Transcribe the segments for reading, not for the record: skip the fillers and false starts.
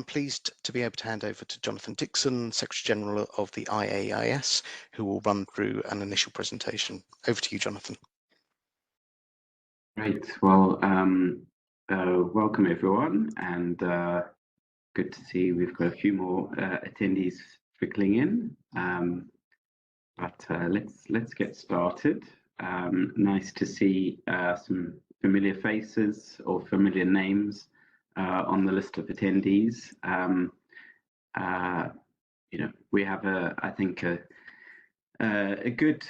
I'm pleased to be able to hand over to Jonathan Dixon, Secretary General of the IAIS, who will run through an initial presentation. Over to you, Jonathan. Great. Well, welcome everyone, and good to see we've got a few more attendees trickling in. But let's get started. Nice to see some familiar faces or familiar names on the list of attendees. We have I think a good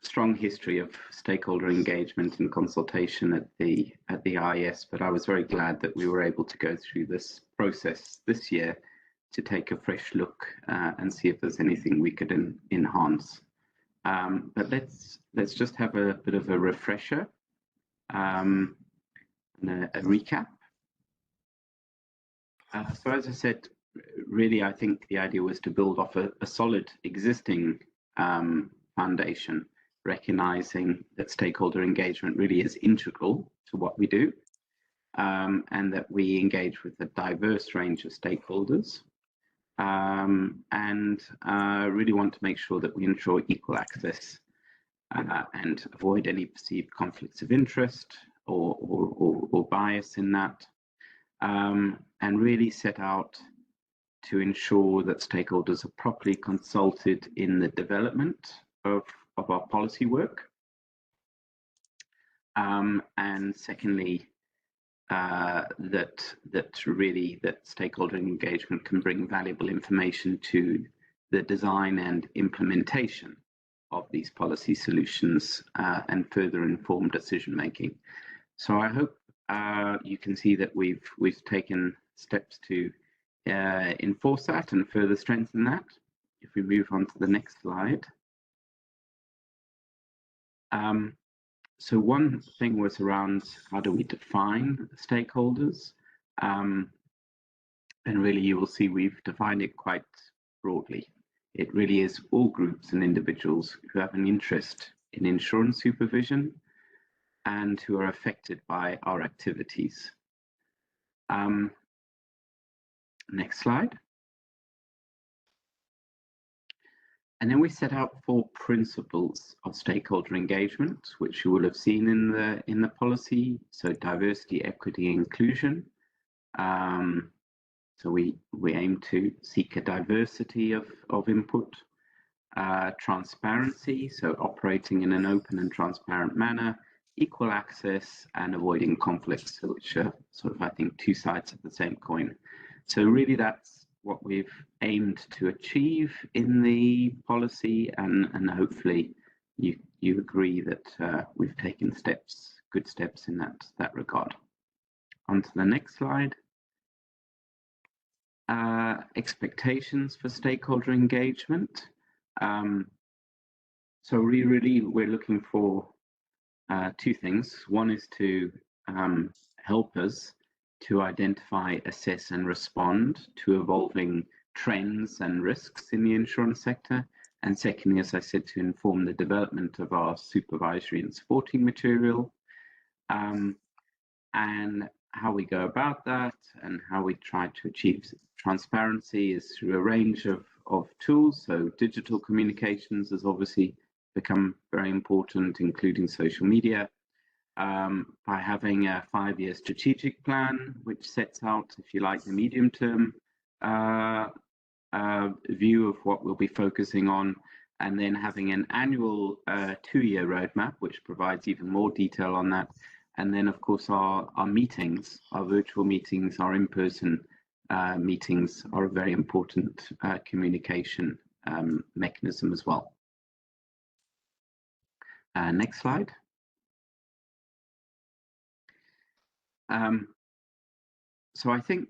strong history of stakeholder engagement and consultation at the IAIS, but I was very glad that we were able to go through this process this year to take a fresh look and see if there's anything we could enhance. But let's just have a bit of a refresher and a recap. So as I said, really, I think the idea was to build off a solid existing foundation, recognizing that stakeholder engagement really is integral to what we do, and that we engage with a diverse range of stakeholders, and really want to make sure that we ensure equal access and avoid any perceived conflicts of interest or bias in that, and really set out to ensure that stakeholders are properly consulted in the development of our policy work. And secondly, that stakeholder engagement can bring valuable information to the design and implementation of these policy solutions and further inform decision making. So I hope you can see that we've taken steps to enforce that and further strengthen that. If we move on to the next slide. So one thing was around how do we define stakeholders? And really you will see we've defined it quite broadly. It really is all groups and individuals who have an interest in insurance supervision and who are affected by our activities. Next slide. And then we set out 4 principles of stakeholder engagement, which you will have seen in the policy. So diversity, equity, inclusion. So we aim to seek a diversity of input. Transparency, so operating in an open and transparent manner. Equal access and avoiding conflicts, which are sort of, I think, 2 sides of the same coin. So really that's what we've aimed to achieve in the policy, and hopefully you agree that we've taken good steps in that regard. On to the next slide. Expectations for stakeholder engagement. So really we're looking for 2 things. One is to help us to identify, assess and respond to evolving trends and risks in the insurance sector. And secondly, as I said, to inform the development of our supervisory and supporting material. And how we go about that and how we try to achieve transparency is through a range of tools. So digital communications has obviously become very important, including social media. By having a 5-year strategic plan, which sets out, if you like, the medium-term view of what we'll be focusing on, and then having an annual 2-year roadmap, which provides even more detail on that. And then, of course, our meetings, our virtual meetings, our in-person meetings are a very important communication mechanism as well. Next slide. So I think,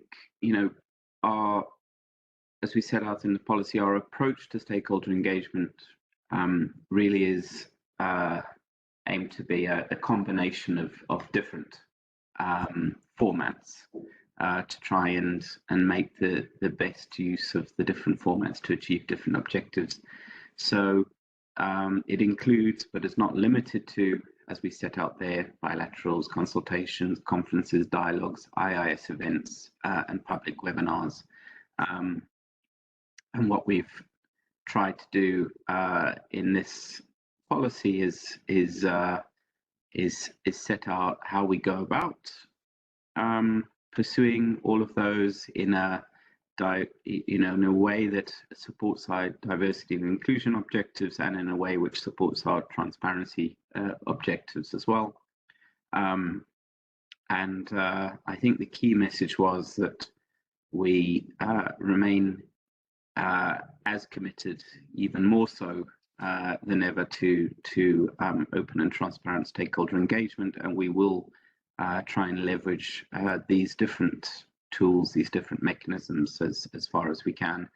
as we set out in the policy, our approach to stakeholder engagement really is aimed to be a combination of different formats to try and make the best use of the different formats to achieve different objectives. So it includes, but is not limited to, as we set out there, bilaterals, consultations, conferences, dialogues, IAIS events, and public webinars. And what we've tried to do in this policy is set out how we go about pursuing all of those in a in a way that supports our diversity and inclusion objectives, and in a way which supports our transparency objectives as well. And I think the key message was that we remain as committed, even more so than ever, to open and transparent stakeholder engagement, and we will try and leverage these different tools, these different mechanisms as far as we can.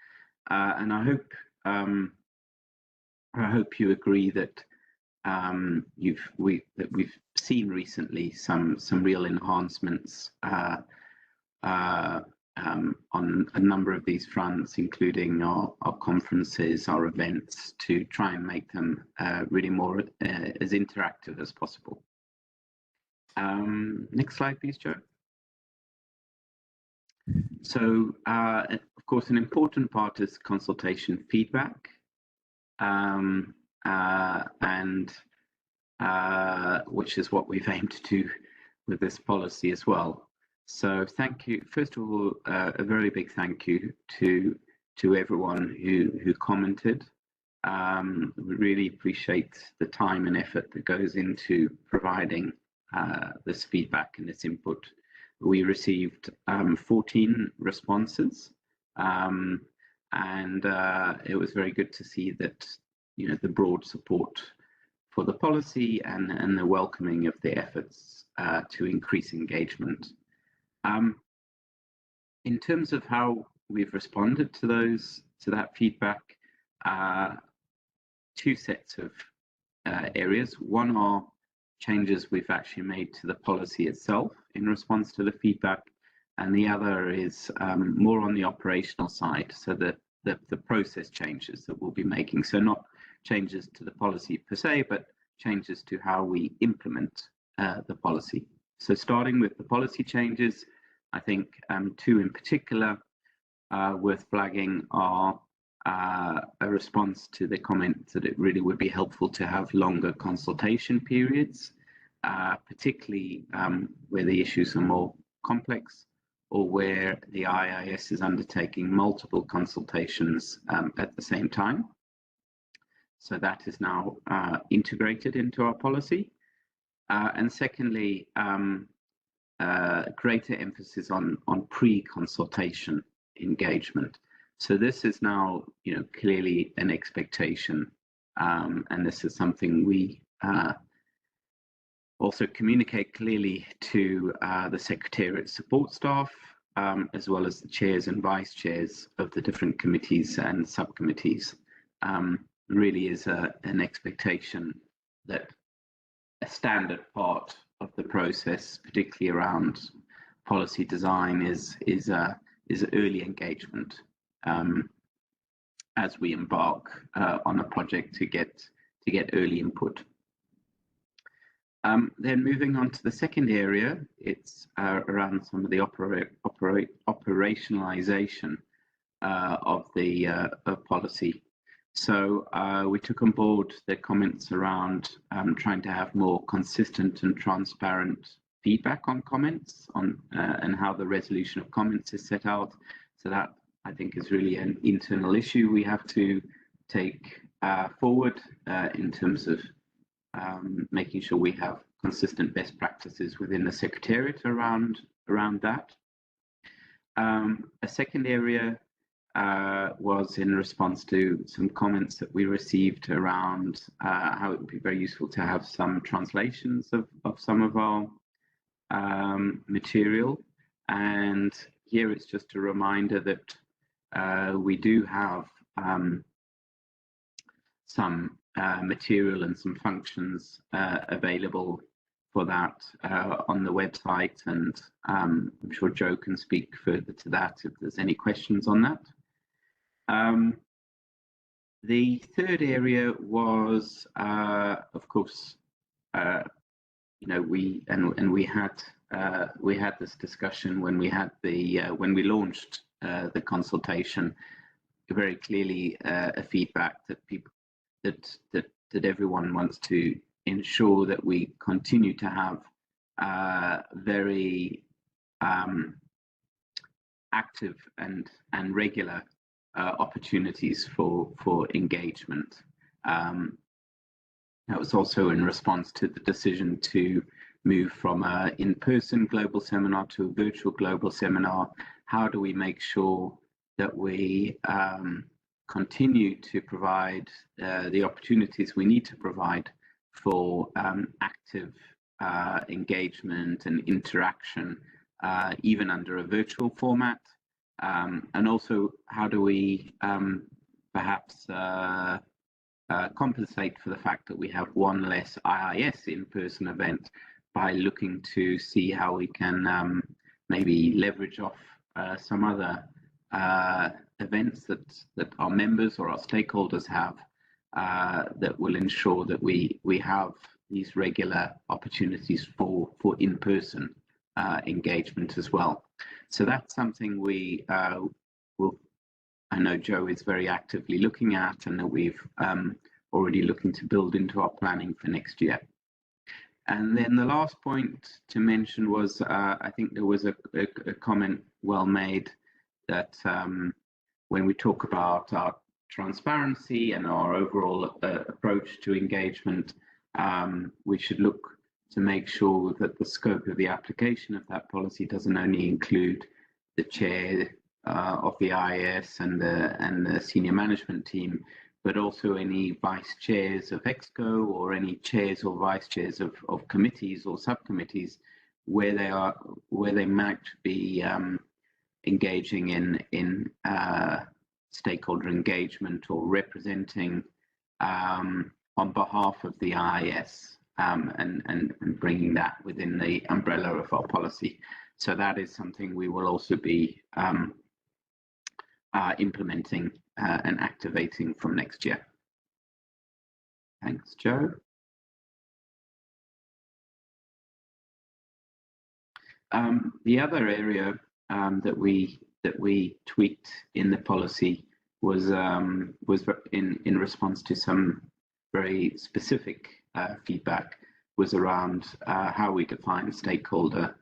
And I hope you agree that we've seen recently some real enhancements on a number of these fronts, including our conferences, our events, to try and make them really more as interactive as possible. Next slide, please, Joe. So, of course, an important part is consultation feedback, and which is what we've aimed to do with this policy as well. So thank you. First of all, a very big thank you to everyone who commented. We really appreciate the time and effort that goes into providing this feedback and this input. We received 14 responses, and it was very good to see that the broad support for the policy and the welcoming of the efforts to increase engagement. In terms of how we've responded to that feedback, two sets of areas. One are changes we've actually made to the policy itself in response to the feedback, and the other is more on the operational side, so the process changes that we'll be making. So not changes to the policy per se, but changes to how we implement the policy. So starting with the policy changes, I think two in particular worth flagging are a response to the comment that it really would be helpful to have longer consultation periods, particularly where the issues are more complex, or where the IAIS is undertaking multiple consultations at the same time. So that is now integrated into our policy. And secondly, greater emphasis on pre-consultation engagement. So this is now, clearly an expectation, and this is something we also communicate clearly to the Secretariat support staff, as well as the chairs and vice chairs of the different committees and subcommittees. Really is an expectation that a standard part of the process, particularly around policy design, is early engagement as we embark on a project to get early input. Then moving on to the second area, it's around some of the operationalization of the policy. So we took on board the comments around trying to have more consistent and transparent feedback on comments and how the resolution of comments is set out. So that, I think, is really an internal issue we have to take forward in terms of making sure we have consistent best practices within the Secretariat around that. A second area was in response to some comments that we received around how it would be very useful to have some translations of some of our material. And here it's just a reminder that we do have some material and some functions available for that on the website, and I'm sure Joe can speak further to that if there's any questions on that. The third area was, of course, we had this discussion when we had when we launched the consultation. Very clearly a feedback that people that everyone wants to ensure that we continue to have very active and regular opportunities for engagement. That was also in response to the decision to move from an in-person global seminar to a virtual global seminar. How do we make sure that we continue to provide the opportunities we need to provide for active engagement and interaction, even under a virtual format? And also, how do we perhaps compensate for the fact that we have one less IAIS in-person event by looking to see how we can maybe leverage off some other events that our members or our stakeholders have that will ensure that we have these regular opportunities for in-person engagement as well. So that's something we I know Joe is very actively looking at, and that we've already looking to build into our planning for next year. And then the last point to mention was, I think there was a comment well made that when we talk about our transparency and our overall approach to engagement, we should look to make sure that the scope of the application of that policy doesn't only include the chair of the IAIS and the senior management team, but also any vice chairs of EXCO or any chairs or vice chairs of committees or subcommittees where they might be engaging in stakeholder engagement or representing on behalf of the IAIS and bringing that within the umbrella of our policy. So that is something we will also be implementing and activating from next year. Thanks, Joe. The other area that we tweaked in the policy was in response to some very specific feedback, was around how we define stakeholder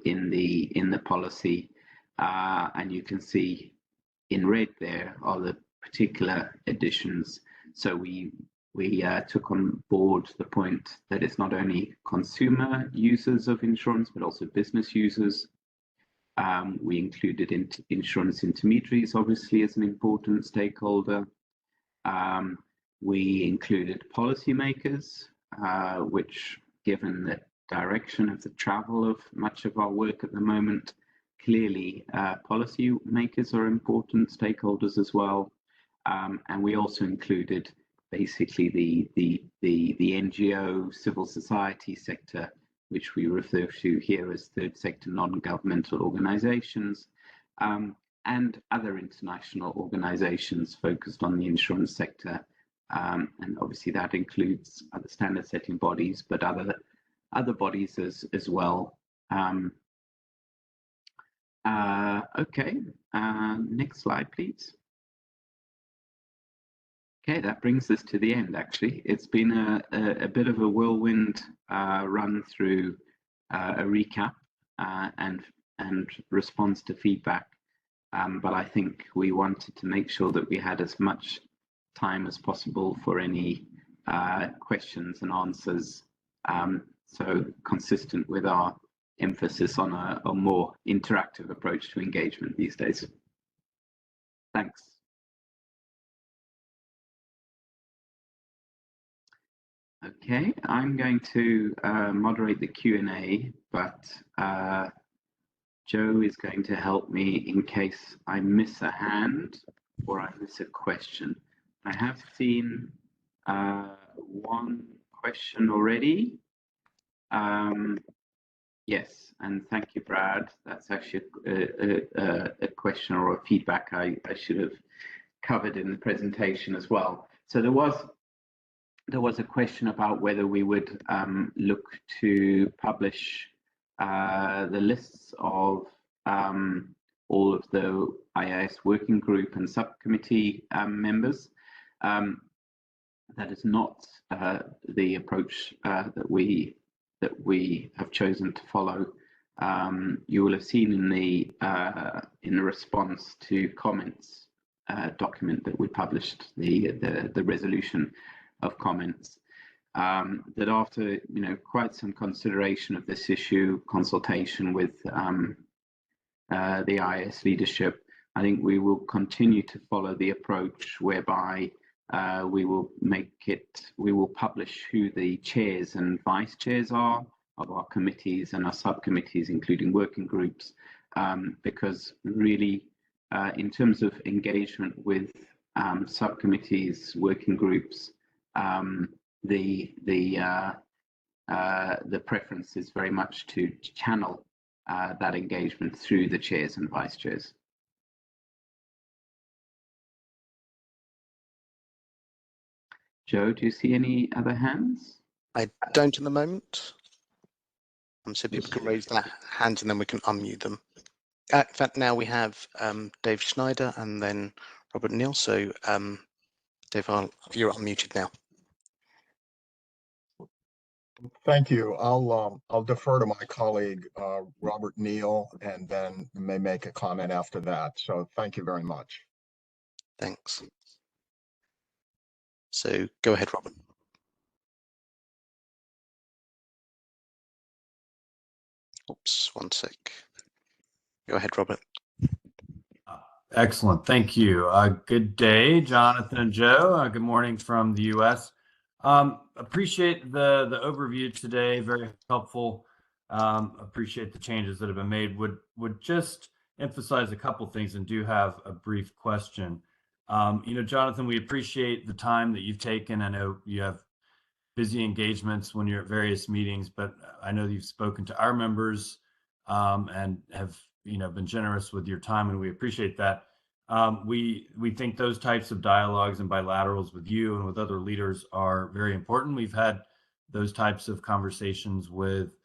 in the policy, and you can see in red there are the particular additions. So we took on board the point that it's not only consumer users of insurance, but also business users. We included insurance intermediaries, obviously, as an important stakeholder. We included policymakers, which, given the direction of the travel of much of our work at the moment, clearly policymakers are important stakeholders as well. And we also included basically the NGO civil society sector, which we refer to here as third sector non-governmental organizations, and other international organizations focused on the insurance sector. And obviously that includes other standard setting bodies, but other bodies as well. Okay, next slide, please. Okay, that brings us to the end, actually. It's been a bit of a whirlwind run through a recap and response to feedback. But I think we wanted to make sure that we had as much time as possible for any questions and answers. So consistent with our emphasis on a more interactive approach to engagement these days. Thanks. Okay, I'm going to moderate the Q&A, but Joe is going to help me in case I miss a hand or I miss a question. I have seen one question already. Yes, and thank you, Brad. That's actually a question or a feedback I should have covered in the presentation as well. So there was there was a question about whether we would look to publish the lists of all of the IAIS working group and subcommittee members. That is not the approach that we have chosen to follow. You will have seen in the response to comments document that we published, the resolution of comments, that after quite some consideration of this issue, consultation with the IAIS leadership, I think we will continue to follow the approach whereby we will publish who the chairs and vice chairs are of our committees and our subcommittees, including working groups, because really, in terms of engagement with subcommittees, working groups, the preference is very much to channel that engagement through the chairs and vice chairs. Joe, do you see any other hands? I don't at the moment. So people can raise their hands and then we can unmute them. In fact, now we have Dave Schneider and then Robert Neal. So Dave, you're unmuted now. Thank you. I'll defer to my colleague, Robert Neal, and then may make a comment after that. So thank you very much. Thanks. So go ahead, Robert. Oops, one sec. Go ahead, Robert. Excellent. Thank you. Good day, Jonathan and Joe. Good morning from the US. Appreciate the overview today. Very helpful. Appreciate the changes that have been made. Would just emphasize a couple things and do have a brief question. Jonathan, we appreciate the time that you've taken. I know you have busy engagements when you're at various meetings, but I know you've spoken to our members and have been generous with your time, and we appreciate that. We think those types of dialogues and bilaterals with you and with other leaders are very important. We've had those types of conversations with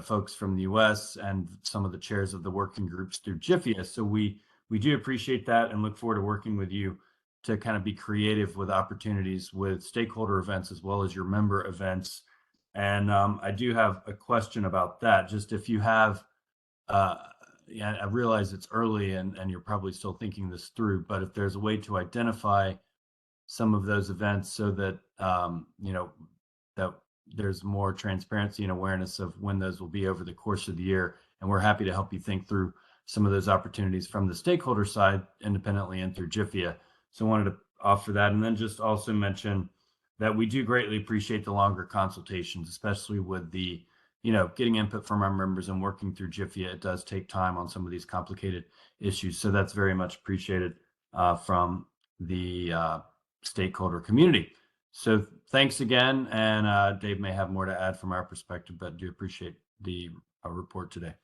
folks from the US and some of the chairs of the working groups through GIFIA. So we do appreciate that and look forward to working with you to kind of be creative with opportunities with stakeholder events as well as your member events. And I do have a question about that. Just if you have, I realize it's early and you're probably still thinking this through, but if there's a way to identify some of those events so that, that there's more transparency and awareness of when those will be over the course of the year. And we're happy to help you think through some of those opportunities from the stakeholder side independently and through GIFIA. So I wanted to offer that, and then just also mention that we do greatly appreciate the longer consultations, especially with the, getting input from our members and working through GIFIA. It does take time on some of these complicated issues. So that's very much appreciated from the stakeholder community. So thanks again. And Dave may have more to add from our perspective, but do appreciate the report today.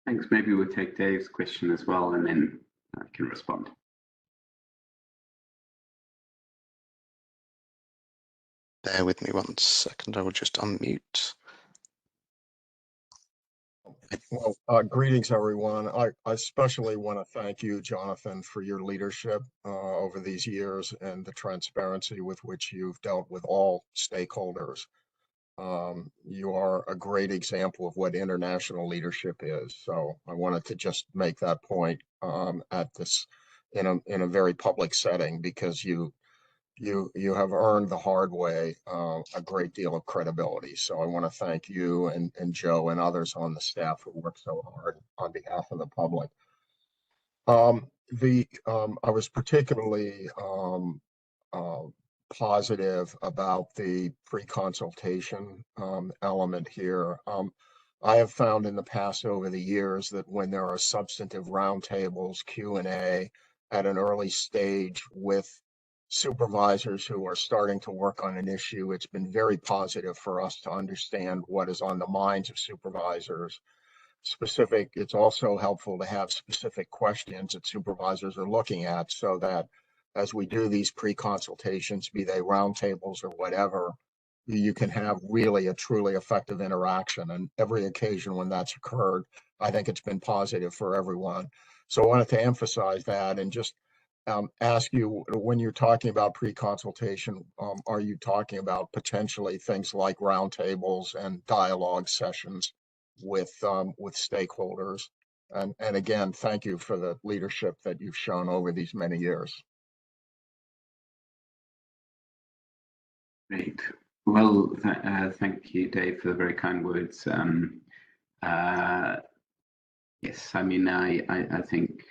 Thanks. Maybe we'll take Dave's question as well, and then I can respond. Bear with me 1 second. I will just unmute. Well, greetings, everyone. I especially want to thank you, Jonathan, for your leadership over these years and the transparency with which you've dealt with all stakeholders. You are a great example of what international leadership is. So I wanted to just make that point at this in a very public setting, because you have earned the hard way a great deal of credibility. So I want to thank you and Joe and others on the staff who work so hard on behalf of the public. I was particularly positive about the pre-consultation element here. I have found in the past over the years that when there are substantive roundtables, Q&A at an early stage with supervisors who are starting to work on an issue, it's been very positive for us to understand what is on the minds of supervisors. It's also helpful to have specific questions that supervisors are looking at, so that as we do these pre-consultations, be they roundtables or whatever, you can have really a truly effective interaction. And every occasion when that's occurred, I think it's been positive for everyone. So I wanted to emphasize that and just ask you, when you're talking about pre-consultation, are you talking about potentially things like roundtables and dialogue sessions with stakeholders? And again, thank you for the leadership that you've shown over these many years. Great. Well, thank you, Dave, for the very kind words. Yes, I mean, I think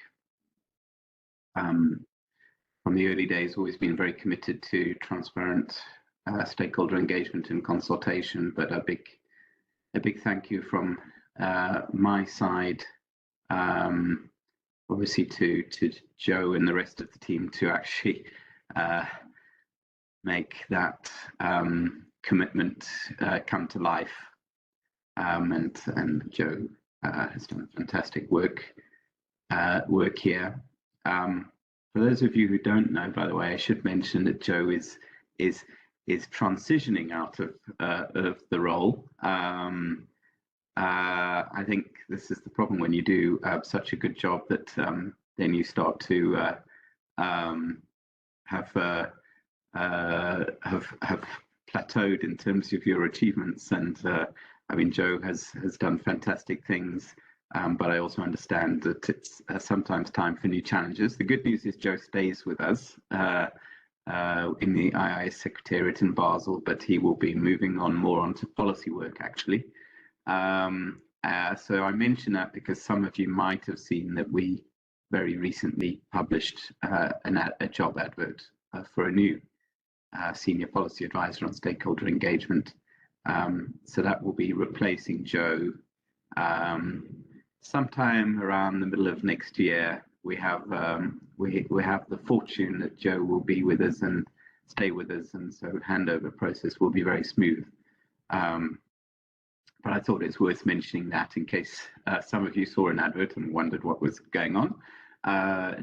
from the early days, always been very committed to transparent stakeholder engagement and consultation. But a big thank you from my side, obviously to Joe and the rest of the team to actually make that commitment come to life. And Joe has done fantastic work here. For those of you who don't know, by the way, I should mention that Joe is transitioning out of the role. I think this is the problem when you do such a good job that then you start to have plateaued in terms of your achievements. And I mean, Joe has done fantastic things, but I also understand that it's sometimes time for new challenges. The good news is Joe stays with us in the IAIS Secretariat in Basel, but he will be moving on more onto policy work, actually. So I mention that because some of you might have seen that we very recently published a job advert for a new senior policy advisor on stakeholder engagement. So that will be replacing Joe sometime around the middle of next year. We have the fortune that Joe will be with us and stay with us, and so handover process will be very smooth. But I thought it's worth mentioning that in case some of you saw an advert and wondered what was going on.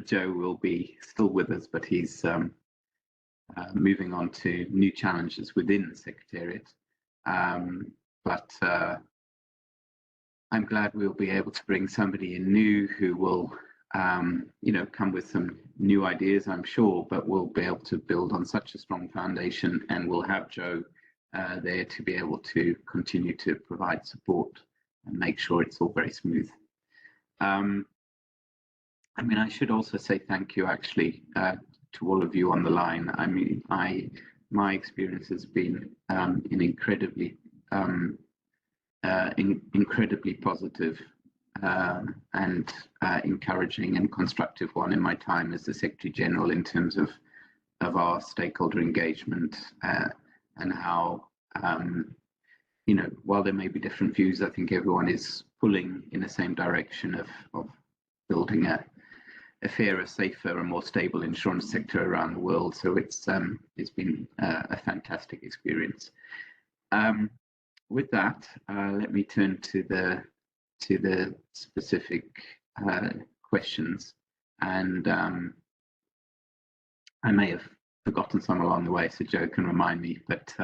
Joe will be still with us, but he's moving on to new challenges within the Secretariat. But I'm glad we'll be able to bring somebody in new who will, come with some new ideas, I'm sure, but we'll be able to build on such a strong foundation, and we'll have Joe there to be able to continue to provide support and make sure it's all very smooth. I mean, I should also say thank you, actually, to all of you on the line. I mean, my experience has been an incredibly positive and encouraging and constructive one in my time as the Secretary General in terms of our stakeholder engagement and how, while there may be different views, I think everyone is pulling in the same direction of building a fairer, safer, and more stable insurance sector around the world. So it's been a fantastic experience. With that, let me turn to the specific questions, and I may have forgotten some along the way, so Joe can remind me. But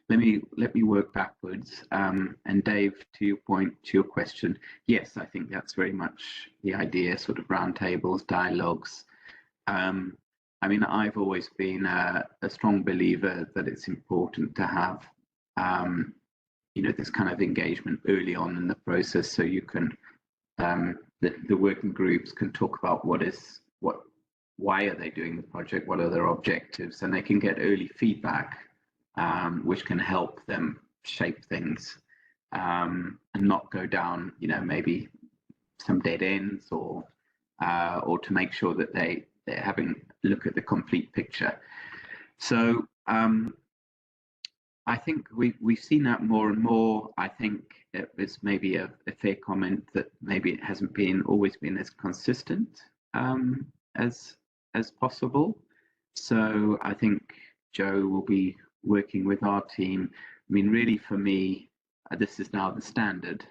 let me work backwards. And Dave, to your point, to your question, yes, I think that's very much the idea, sort of roundtables, dialogues. I mean, I've always been a strong believer that it's important to have, this kind of engagement early on in the process, so you can, the working groups can talk about why are they doing the project, what are their objectives, and they can get early feedback, which can help them shape things and not go down, maybe some dead ends, or to make sure that they're having a look at the complete picture. So I think we've seen that more and more. I think it's maybe a fair comment that maybe it hasn't always been as consistent as possible. So I think Joe will be working with our team. I mean, really, for me, this is now the standard,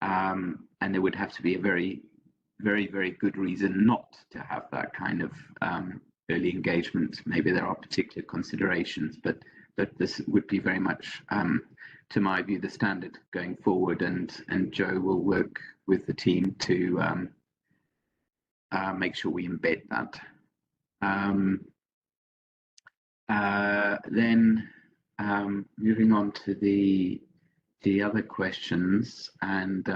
and there would have to be a very, very, very good reason not to have that kind of early engagement, maybe there are particular considerations, but this would be very much, to my view, the standard going forward, and Joe will work with the team to make sure we embed that. Then moving on to the other questions, and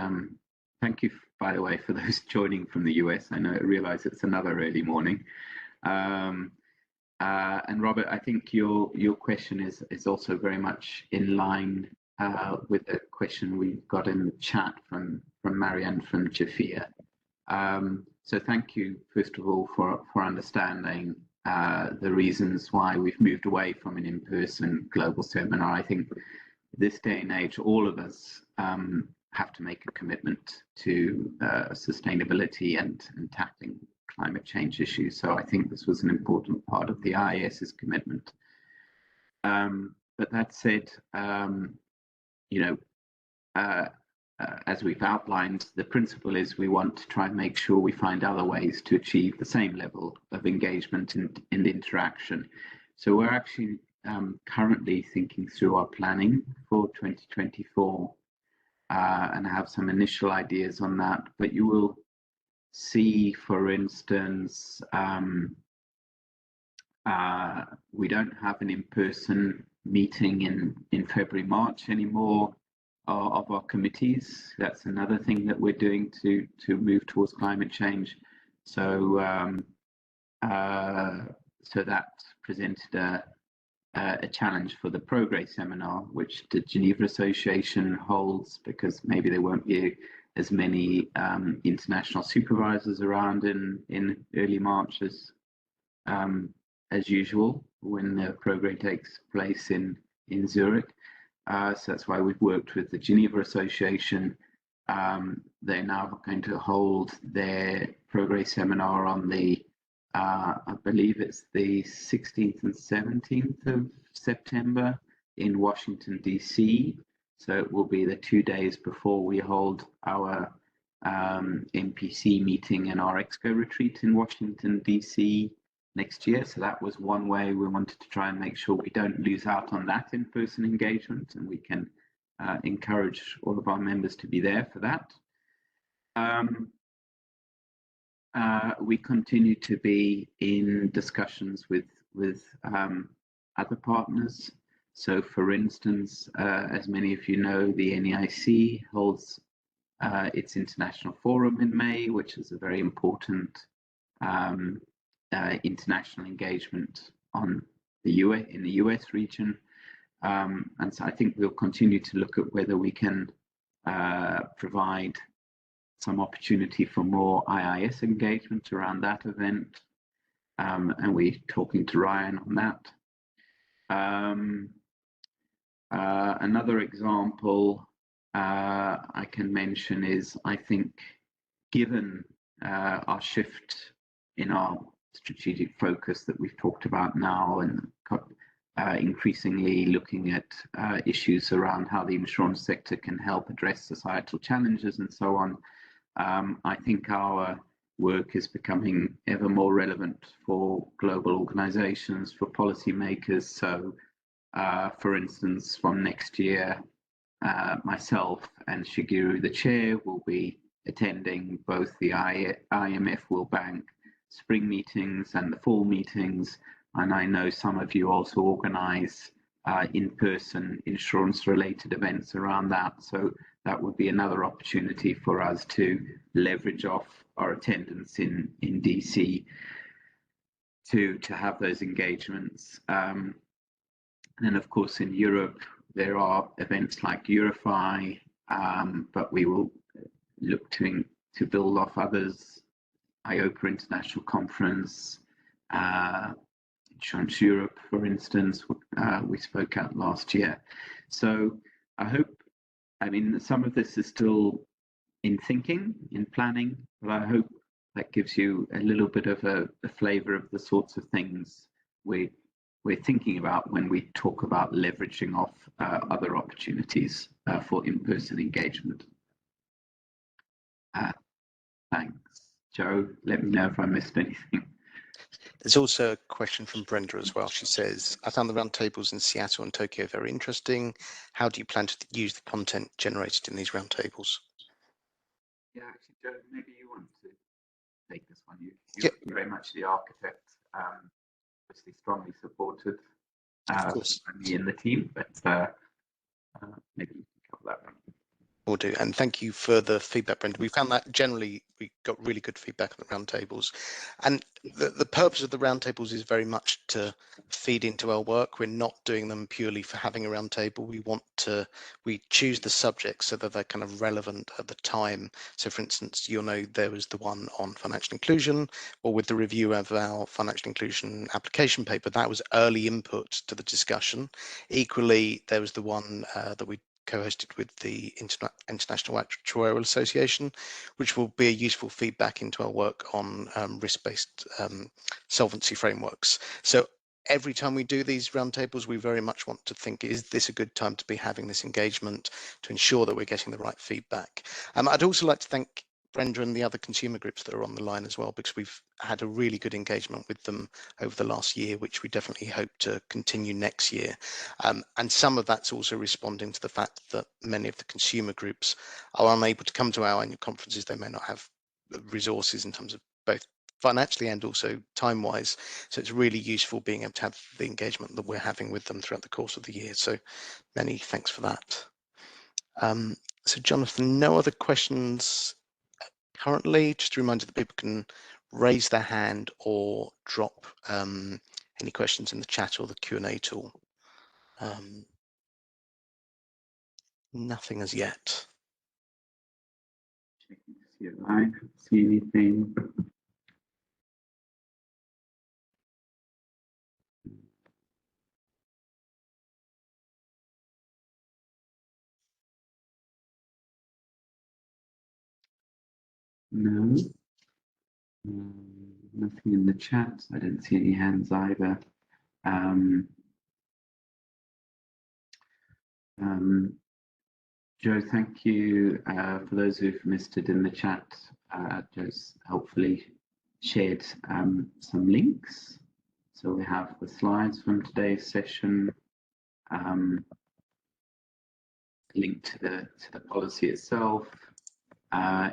thank you, by the way, for those joining from the US. I realize it's another early morning. And Robert, I think your question is also very much in line with the question we got in the chat from Marianne from Jafia. So thank you, first of all, for understanding the reasons why we've moved away from an in-person global seminar. I think this day and age, all of us have to make a commitment to sustainability and tackling climate change issues. So I think this was an important part of the IAIS's commitment. But that said, as we've outlined, the principle is we want to try and make sure we find other ways to achieve the same level of engagement and interaction. So we're actually currently thinking through our planning for 2024 and have some initial ideas on that. But you will see, for instance, we don't have an in-person meeting in February, March anymore of our committees. That's another thing that we're doing to move towards climate change. So so that presented a challenge for the Progress seminar, which the Geneva Association holds, because maybe there won't be as many international supervisors around in early March as usual when the Progress takes place in Zurich. So that's why we've worked with the Geneva Association. They're now going to hold their Progress seminar on the I believe it's the 16th and 17th of September in Washington, D.C. So it will be the 2 days before we hold our MPC meeting and our Exco retreat in Washington, D.C. next year. So that was one way we wanted to try and make sure we don't lose out on that in-person engagement, and we can encourage all of our members to be there for that. We continue to be in discussions with other partners. So, for instance, as many of you know, the NEIC holds its international forum in May, which is a very important international engagement on the in the US region. And so I think we'll continue to look at whether we can provide some opportunity for more IAIS engagement around that event. And we're talking to Ryan on that. Another example I can mention is, I think, given our shift in our strategic focus that we've talked about now, and increasingly looking at issues around how the insurance sector can help address societal challenges and so on, I think our work is becoming ever more relevant for global organizations, for policymakers. So, for instance, from next year, myself and Shigeru, the chair, will be attending both the IMF World Bank spring meetings and the fall meetings. And I know some of you also organize in-person insurance-related events around that. So that would be another opportunity for us to leverage off our attendance in DC to have those engagements. And then, of course, in Europe, there are events like Eurify, but we will look to build off others. IOPA International Conference, Insurance Europe, for instance, we spoke at last year. So I hope, I mean, some of this is still in thinking, in planning, but I hope that gives you a little bit of a flavor of the sorts of things we're thinking about when we talk about leveraging off other opportunities for in-person engagement. Thanks. Joe, let me know if I missed anything. There's also a question from Brenda as well. She says, I found the roundtables in Seattle and Tokyo very interesting. How do you plan to use the content generated in these roundtables? Yeah, actually, Joe, maybe you want to take this one. Yep. You're very much the architect, obviously strongly supported Of course. by me and the team, but maybe you can cover that one. Will do. And thank you for the feedback, Brenda. We found that generally we got really good feedback on the roundtables. And the purpose of the roundtables is very much to feed into our work. We're not doing them purely for having a roundtable. We choose the subjects so that they're kind of relevant at the time. So for instance, you'll know there was the one on financial inclusion, or with the review of our financial inclusion application paper, that was early input to the discussion. Equally, there was the one that we co-hosted with the International Actuarial Association, which will be a useful feedback into our work on risk-based solvency frameworks. So every time we do these roundtables, we very much want to think, is this a good time to be having this engagement to ensure that we're getting the right feedback? I'd also like to thank Brenda and the other consumer groups that are on the line as well, because we've had a really good engagement with them over the last year, which we definitely hope to continue next year. And some of that's also responding to the fact that many of the consumer groups are unable to come to our annual conferences. They may not have resources in terms of both financially and also time-wise. So it's really useful being able to have the engagement that we're having with them throughout the course of the year. So many thanks for that. So Jonathan, no other questions currently. Just a reminder that people can raise their hand or drop any questions in the chat or the Q&A tool. Nothing as yet. Checking to see if I see anything. No. Nothing in the chat. I didn't see any hands either. Joe, thank you. For those who've missed it in the chat, Joe's helpfully shared some links. So we have the slides from today's session, link to the policy itself.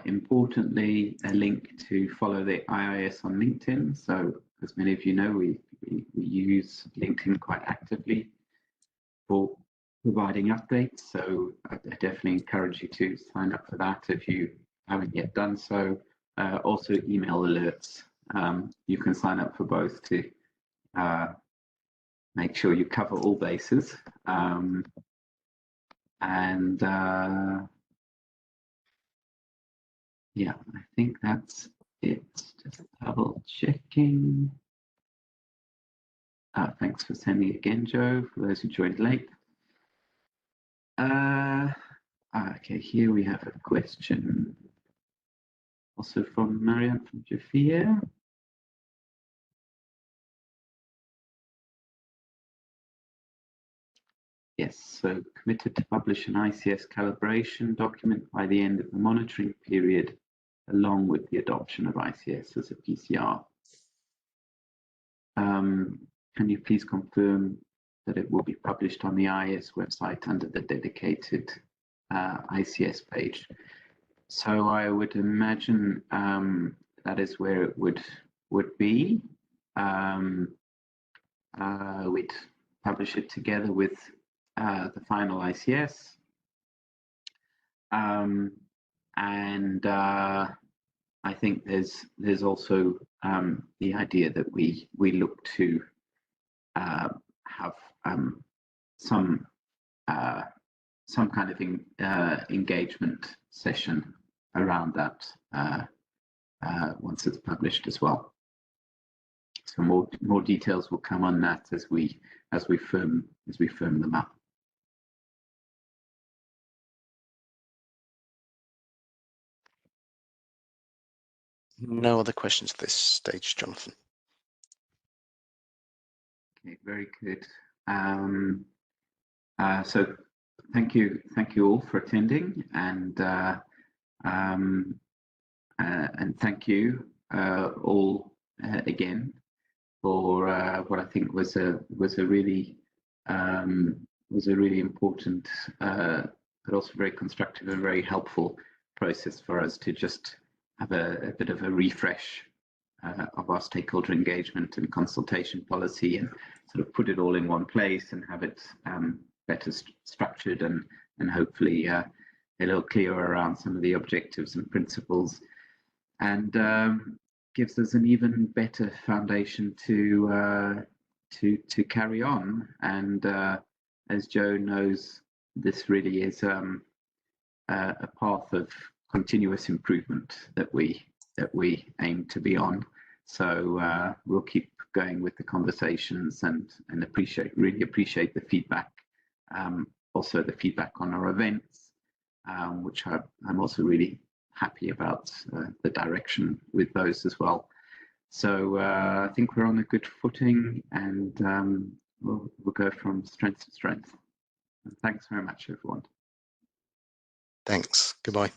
Importantly, a link to follow the IAIS on LinkedIn. So, as many of you know, we use LinkedIn quite actively for providing updates. So I definitely encourage you to sign up for that if you haven't yet done so. Also, email alerts. You can sign up for both to make sure you cover all bases. Yeah, I think that's it. Just double checking. Thanks for sending again, Joe, for those who joined late. Okay, here we have a question. Also from Marianne from Jafia. Yes, so committed to publish an ICS calibration document by the end of the monitoring period, along with the adoption of ICS as a PCR. Can you please confirm that it will be published on the IAIS website under the dedicated ICS page? So I would imagine that is where it would be. We'd publish it together with the final ICS, and I think there's also the idea that we look to have some kind of engagement session around that once it's published as well. So more details will come on that as we firm them up. No other questions at this stage, Jonathan. Okay, very good. So thank you all for attending, and thank you all again for what I think was a really important, but also very constructive and very helpful process for us to just have a bit of a refresh of our stakeholder engagement and consultation policy, and sort of put it all in one place and have it better structured and hopefully a little clearer around some of the objectives and principles, and gives us an even better foundation to carry on. And as Joe knows, this really is a path of continuous improvement that we aim to be on. So we'll keep going with the conversations and really appreciate the feedback. Also the feedback on our events, which I'm also really happy about the direction with those as well. So I think we're on a good footing, and we'll go from strength to strength. And thanks very much, everyone. Thanks. Goodbye.